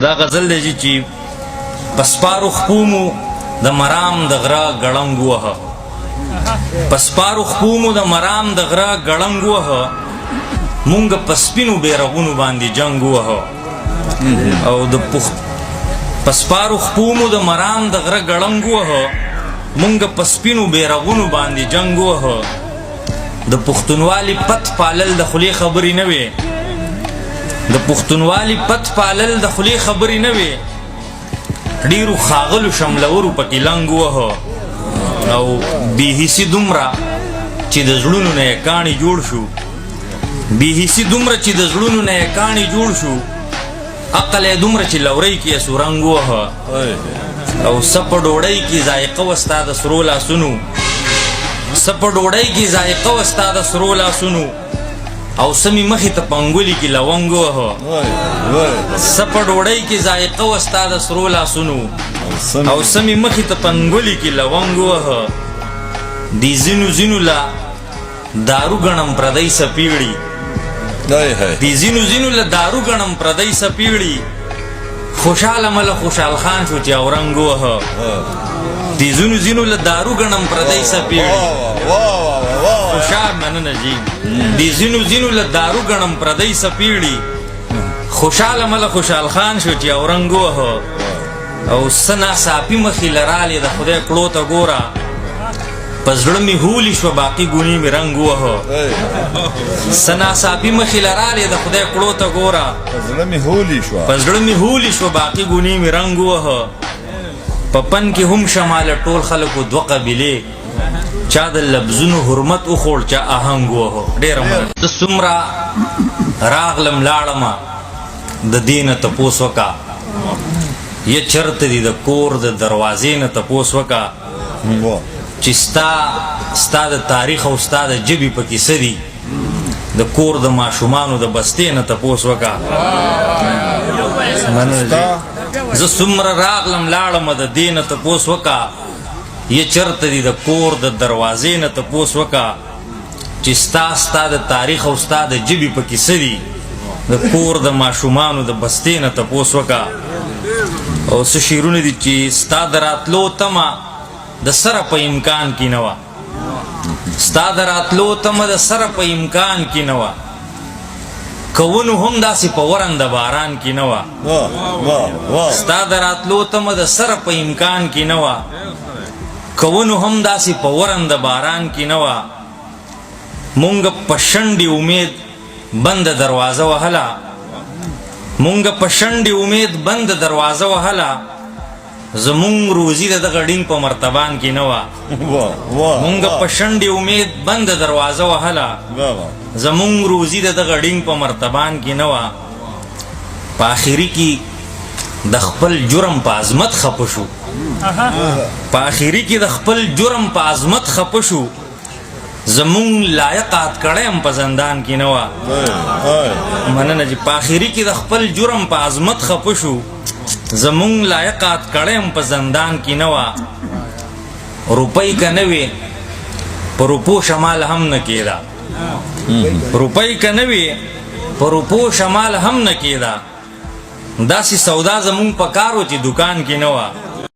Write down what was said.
دا غزل دی چې پسپارو خپومو د مرام د غره ګړنګ وهه پسپارو خپومو د مرام د غره ګړنګ وهه مونږ په سپینو بیرغونو باندې جنګ وهه او د پسپارو خپومو د مرام د غره ګړنګ وهه مونږ په سپینو بیرغونو باندې جنګ وهه د پښتونوالي پت پالل د خولې خبرې نه وې د پښتونوالي پت پالل د خولې خبرې نه وې ډېرو ښاغلو شملورو پکې لنګ وهه او بېحسي دومره چې د زړونو نه یې کاڼي جوړ شو بېحسي دومره چې د زړونو نه یې کاڼي جوړ شو عقل یې دومره چې لورۍ کې یې سورنګ وهه او څه په ډوډۍ کې ذایقه وه ستا د سرو لاسونو څه په ډوډۍ کې ذایقه وه ستا د سرو لاسونو او سمی مخې ته پنګولي کې لونګ وهه څه په ډوډۍ کې ذایقه وه ستا د سرو لاسونو او سمی مخې ته پنګولي کې لونګ وهه دی ځینو ځینو له دارو ګڼم پردی سپیړي دی ځینو ځینو له دارو ګڼم پردی سپیړي خوشحاله مله خوشحال خان شو چې اورنګ وهه دی ځینو ځینو له دارو ګڼم پردی سپیړي خوشحال مننه جی دی ځینو ځینو له دارو ګڼم پردی سپیړي خوشحاله مله خوشحال خان شو چې اورنګ وهه او څه ناڅاپي مخې لرالې د خدای کړو ته ګوره په زړه مې هولي شوه باقي ګونې مې رنګ وهه څه ناڅاپي مخې لرالې د خدای کړو ته ګوره په زړه مې هولي شوه باقي ګونې مې رنګ وهه په پن کې هم شماله ټول خلکو دوه قبیلې چا د لفظونو حرمت وخوړ چا آهنګ وهه ډېره مننه زه څومره راغلم لاړمه د دې نه تپوس وکړه یا چرته دي د کور د دروازې نه تپوس وکړه چې ستا د تاریخ او ستا د ژبې پکې څه دي د کور د ماشومانو د بستې نه تپوس وکړه زه څومره راغلم لاړمه د دې نه تپوس وکړه یا چرته دي د کور د دروازې نه تپوس وکړه چې ستا د تاریخ او ستا د ژبې پکې څه دي د کور د ماشومانو د بستې نه تپوس وکړه او څه شعرونه دي چې ستا د راتلو تمه د سره په امکان کې نه وه ستا د راتلو تمه د سره په امکان کې نه وه کوونو هم داسې په ورن د باران کې نه وه ستا د راتلو تمه د سره په امکان کې نه وه کوونو هم داسې په ورن د باران کې نه وه مونږ په شنډې امید بنده دروازه وهله مونږ په شنډې امید بنده دروازه وهله زمونږ روزي د دغه ډینګ په مرتبان کې نه وه مونږ په شنډې امید بنده دروازه وهله زمونږ روزي د دغه ډینګ په مرتبان کې نه وه په آخري کې د خپل جرم په عظمت خفه شو په آخري کې د خپل جرم په عظمت خفه شو زمونږ لایق اتکړی هم په زندان کې نه وه مننه چې په آخري کې د خپل جرم په عظمت خفه شو زمونږ لایق اتکړی هم په زندان کې نه وه روپۍ که نه وې په روپو شمال هم نه کېده روپۍ که نه وې په روپو شمال هم نه کېده داسې سودا زمونږ په کار و چې دکان کې نه وه